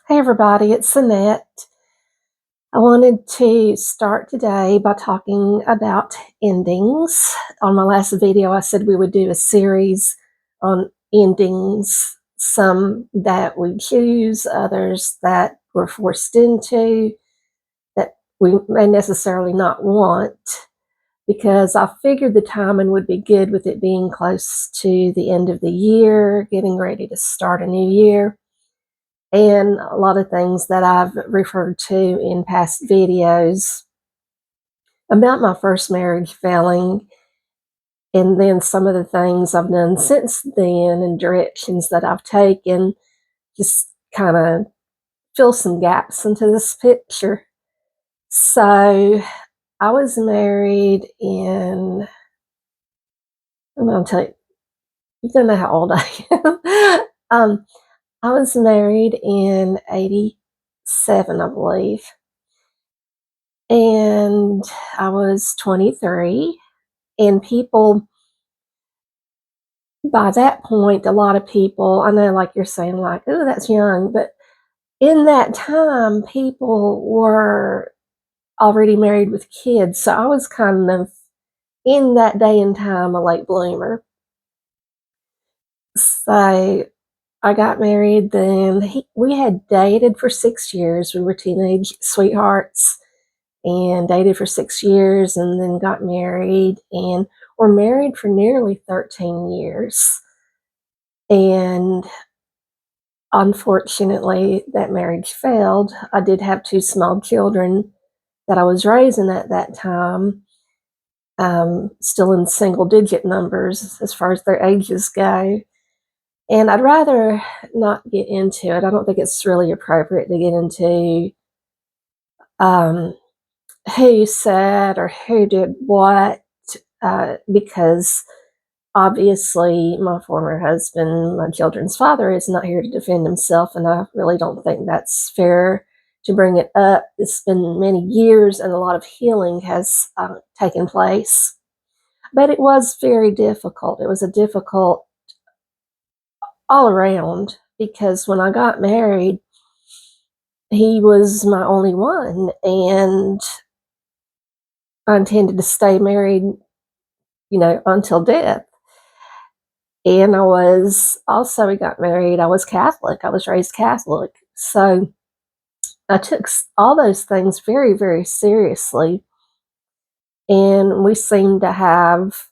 Hey everybody, it's Annette. I wanted to start today by talking about endings. On my last video, I said we would do a series on endings, some that we choose, others that we're forced into, that we may necessarily not want, because I figured the timing would be good with it being close to the end of the year, getting ready to start a new year. And a lot of things that I've referred to in past videos about my first marriage failing, and then some of the things I've done since then and directions that I've taken, just kind of fill some gaps into this picture. So I was married in, I'm going to tell you, you don't know how old I am. I was married in 87, I believe. And I was 23, and people, by that point, a lot of people, I know, like you're saying, like, oh, that's young, but in that time, people were already married with kids. So I was kind of, in that day and time, a late bloomer. So I got married then. We had dated for 6 years. We were teenage sweethearts and dated for 6 years and then got married and were married for nearly 13 years. And unfortunately, that marriage failed. I did have two small children that I was raising at that time, still in single digit numbers as far as their ages go. And I'd rather not get into it. I don't think it's really appropriate to get into um, who said or who did what, because obviously my former husband, my children's father, is not here to defend himself, and I really don't think that's fair to bring it up. It's been many years, and a lot of healing has taken place. But it was very difficult. It was a difficult all around because when I got married, he was my only one, and I intended to stay married, until death. And we got married, I was Catholic. I was raised Catholic. So I took all those things very, very seriously. And we seemed to have,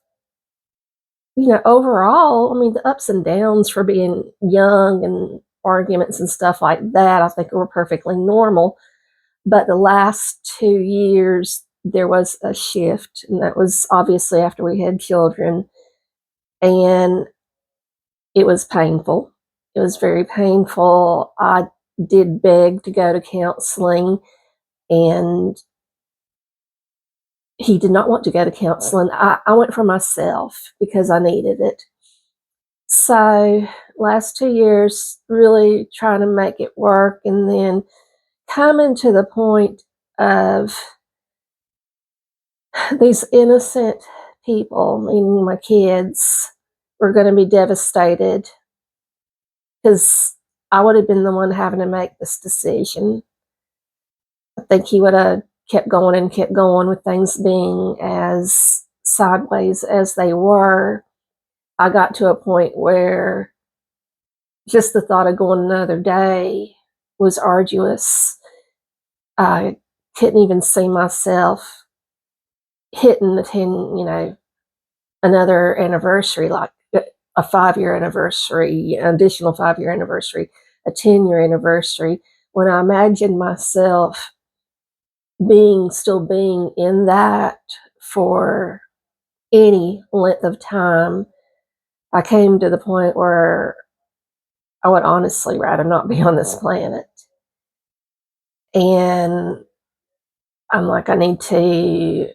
overall, I mean, the ups and downs for being young and arguments and stuff like that, I think were perfectly normal. But the last 2 years, there was a shift. And that was obviously after we had children. And it was painful. It was very painful. I did beg to go to counseling, and he did not want to go to counseling. I went for myself because I needed it. So, last 2 years, really trying to make it work, and then coming to the point of these innocent people, meaning my kids, were going to be devastated because I would have been the one having to make this decision. I think he would have kept going and kept going with things being as sideways as they were. I got to a point where just the thought of going another day was arduous. I couldn't even see myself hitting the 10, another anniversary, like a 5-year anniversary, an additional 5-year anniversary, a 10-year anniversary. When I imagined myself still being in that for any length of time, I came to the point where I would honestly rather not be on this planet. And I'm like, I need to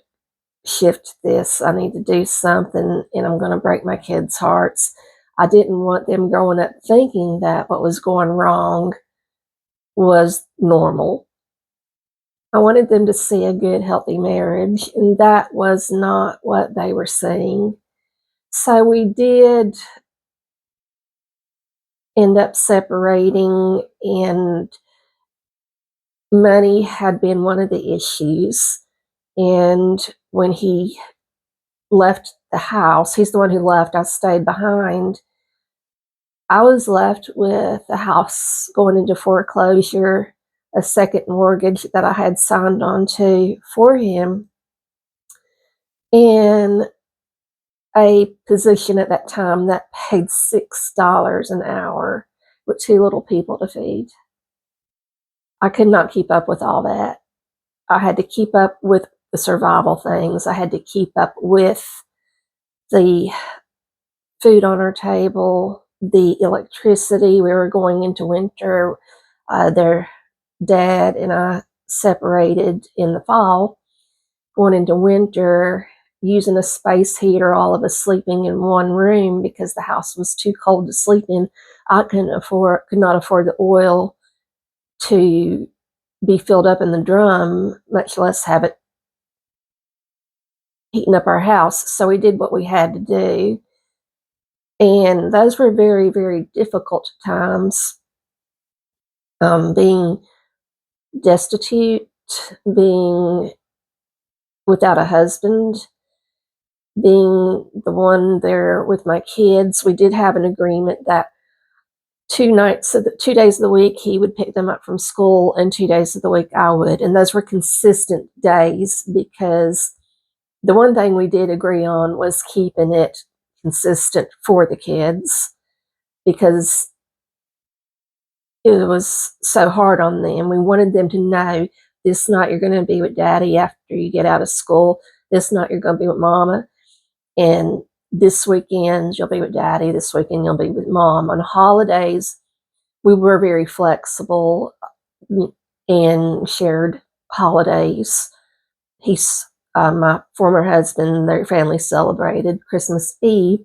shift this. I need to do something, and I'm going to break my kids' hearts. I didn't want them growing up thinking that what was going wrong was normal. I wanted them to see a good, healthy marriage, and that was not what they were seeing. So we did end up separating, and money had been one of the issues. And when he left the house, he's the one who left, I stayed behind. I was left with the house going into foreclosure, a second mortgage that I had signed on to for him, and a position at that time that paid $6 an hour with two little people to feed. I could not keep up with all that. I had to keep up with the survival things. I had to keep up with the food on our table, the electricity. We were going into winter. Their dad and I separated in the fall, going into winter, using a space heater, all of us sleeping in one room because the house was too cold to sleep in. I could not afford the oil to be filled up in the drum, much less have it heating up our house. So we did what we had to do. And those were very, very difficult times. Being destitute, being without a husband, being the one there with my kids. We did have an agreement that 2 days of the week he would pick them up from school, and 2 days of the week I would. And those were consistent days, because the one thing we did agree on was keeping it consistent for the kids, because it was so hard on them. We wanted them to know, this night you're going to be with daddy after you get out of school. This night you're going to be with mama. And this weekend you'll be with daddy. This weekend you'll be with mom. On holidays, we were very flexible and shared holidays. My former husband, their family celebrated Christmas Eve.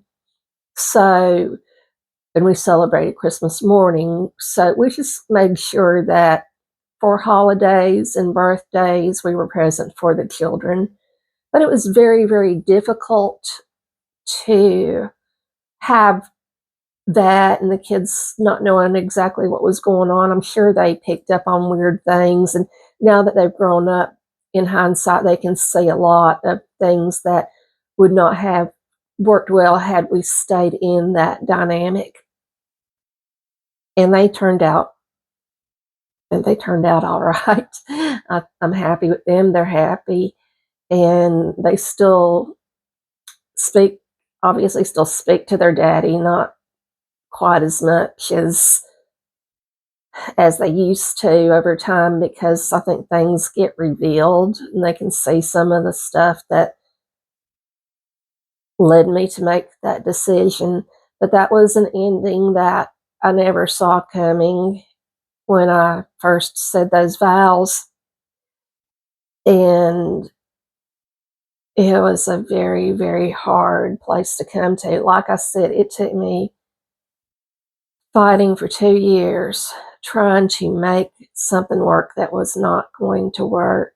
And we celebrated Christmas morning. So we just made sure that for holidays and birthdays, we were present for the children. But it was very, very difficult to have that and the kids not knowing exactly what was going on. I'm sure they picked up on weird things. And now that they've grown up, in hindsight, they can see a lot of things that would not have worked well had we stayed in that dynamic. And they turned out all right. I'm happy with them. They're happy. And they still obviously still speak to their daddy, not quite as much as they used to over time, because I think things get revealed and they can see some of the stuff that led me to make that decision. But that was an ending that I never saw coming when I first said those vows. And it was a very, very hard place to come to. Like I said, it took me fighting for 2 years, trying to make something work that was not going to work.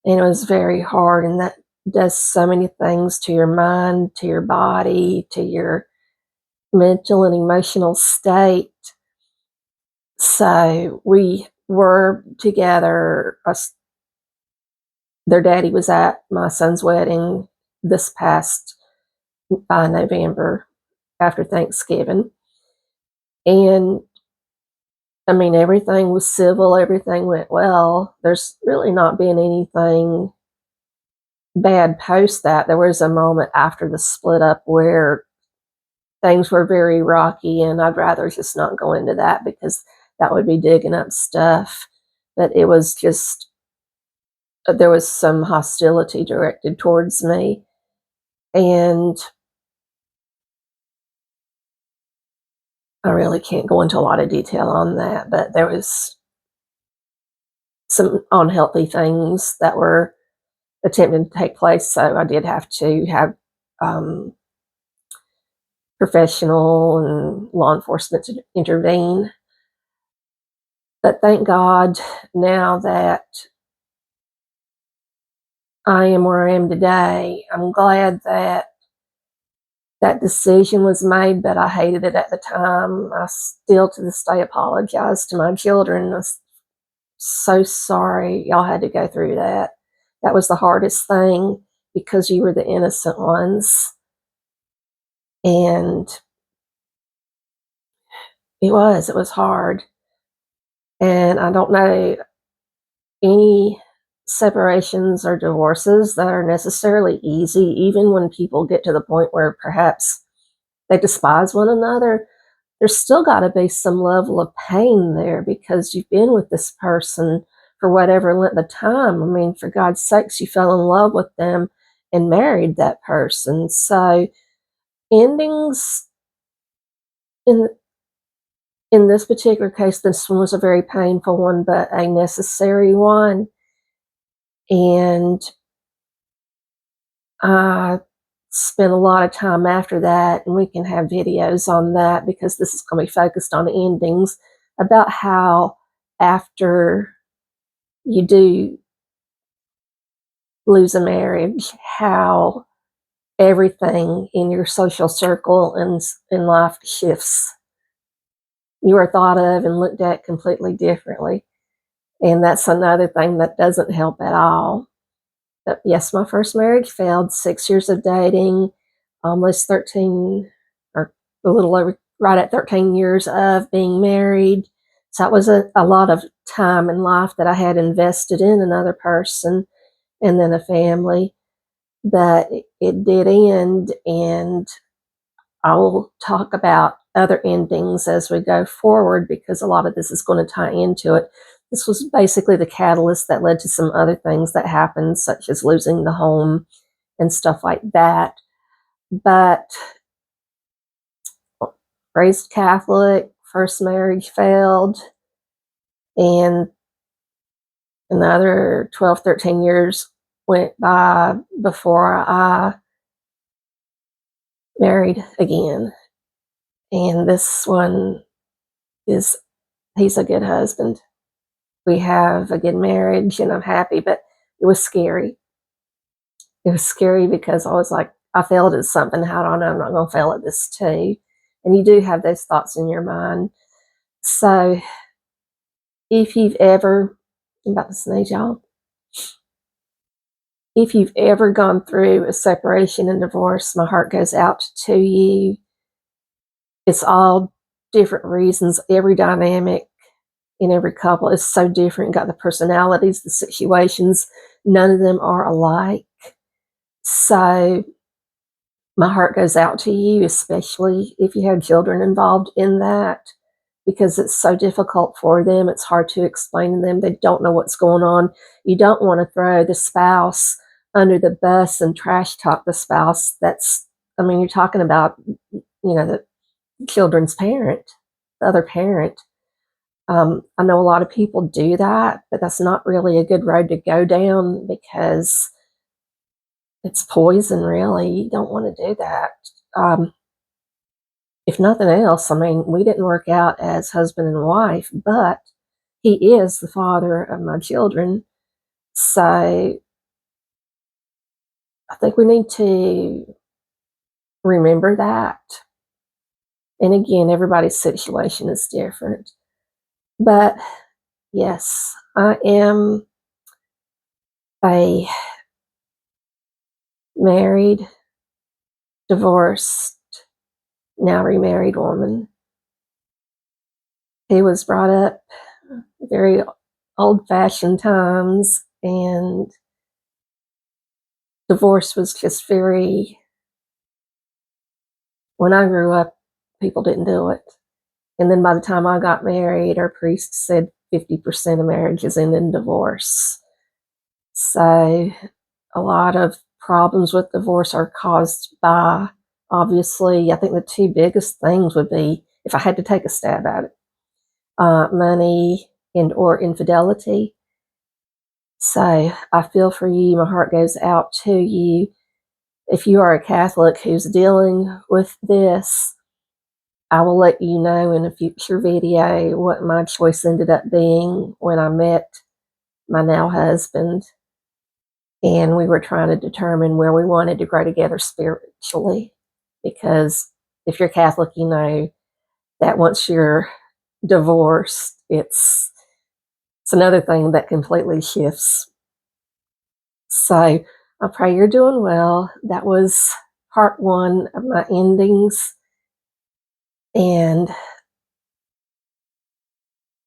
And it was very hard, and that does so many things to your mind, to your body, to your mental and emotional state. So we were together. Their daddy was at my son's wedding this past November after Thanksgiving. And I mean, everything was civil, everything went well. There's really not been anything bad post that. There was a moment after the split up where things were very rocky, and I'd rather just not go into that because that would be digging up stuff. But it was just, there was some hostility directed towards me. And I really can't go into a lot of detail on that, but there was some unhealthy things that were attempting to take place. So I did have to have professional and law enforcement to intervene. But thank God, now that I am where I am today, I'm glad that that decision was made, but I hated it at the time. I still to this day apologize to my children so sorry y'all had to go through that. That was the hardest thing because you were the innocent ones. And it was hard. And I don't know any separations or divorces that are necessarily easy, even when people get to the point where perhaps they despise one another. There's still got to be some level of pain there because you've been with this person for whatever length of time. I mean, for God's sakes, you fell in love with them and married that person. So endings in in this particular case, this one was a very painful one, but a necessary one. And I spent a lot of time after that, and we can have videos on that because this is going to be focused on endings about how after you do lose a marriage, how everything in your social circle and in life shifts. You are thought of and looked at completely differently. And that's another thing that doesn't help at all. But yes, my first marriage failed, 6 years of dating, almost 13, or a little over, right at 13 years of being married. So that was a lot of time in life that I had invested in another person and then a family. But it did end, and I will talk about other endings as we go forward because a lot of this is going to tie into it. This was basically the catalyst that led to some other things that happened, such as losing the home and stuff like that. But raised Catholic, first marriage failed, and another 12, 13 years went by before I married again. And this one is, he's a good husband. We have a good marriage and I'm happy, but it was scary. It was scary because I was like, I failed at something. How do I know I'm not going to fail at this too? And you do have those thoughts in your mind. So if you've ever, I'm about to sneeze, y'all. If you've ever gone through a separation and divorce, my heart goes out to you. It's all different reasons. Every dynamic in every couple is so different. Got the personalities, the situations. None of them are alike. So my heart goes out to you, especially if you have children involved in that, because it's so difficult for them. It's hard to explain to them. They don't know what's going on. You don't want to throw the spouse under the bus and trash talk the spouse. That's, I mean, you're talking about, the children's parent, the other parent. I know a lot of people do that, but that's not really a good road to go down because it's poison, really. You don't want to do that. If nothing else, I mean, we didn't work out as husband and wife, but he is the father of my children. So I think we need to remember that. And again, everybody's situation is different. But yes, I am a married, divorced, now remarried woman. He was brought up very old fashioned times, and divorce was just very, when I grew up, people didn't do it. And then by the time I got married, our priest said 50% of marriages end in divorce. So a lot of problems with divorce are caused by, obviously, I think the two biggest things would be, if I had to take a stab at it, money and or infidelity. So I feel for you. My heart goes out to you. If you are a Catholic who's dealing with this, I will let you know in a future video what my choice ended up being when I met my now husband. And we were trying to determine where we wanted to grow together spiritually. Because if you're Catholic, you know that once you're divorced, it's It's another thing that completely shifts. So I pray you're doing well. That was part one of my endings, and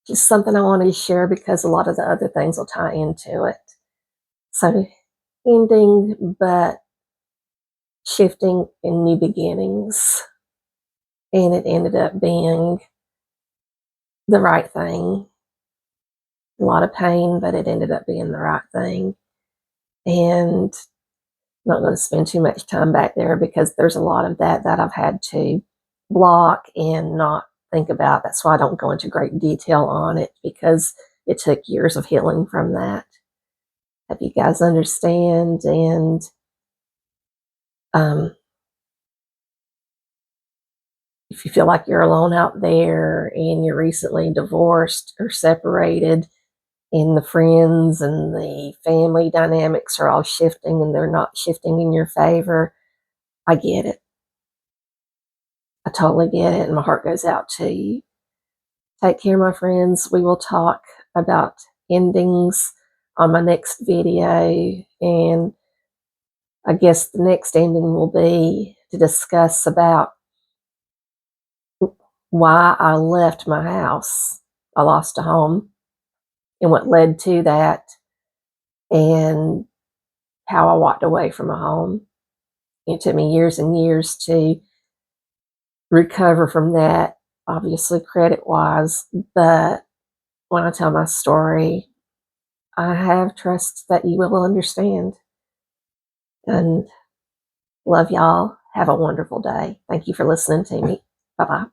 just something I wanted to share because a lot of the other things will tie into it. So, ending, but shifting and new beginnings. And it ended up being the right thing. A lot of pain, but it ended up being the right thing. And I'm not going to spend too much time back there because there's a lot of that I've had to block and not think about. That's why I don't go into great detail on it, because it took years of healing from that. Hope you guys understand. And if you feel like you're alone out there and you're recently divorced or separated, and the friends and the family dynamics are all shifting and they're not shifting in your favor, I get it. I totally get it, and my heart goes out to you. Take care, my friends. We will talk about endings on my next video, and I guess the next ending will be to discuss about why I left my house. I lost a home and what led to that, and how I walked away from a home. It took me years and years to recover from that, obviously credit wise, but when I tell my story, I have trust that you will understand. And love y'all. Have a wonderful day. Thank you for listening to me. Bye bye.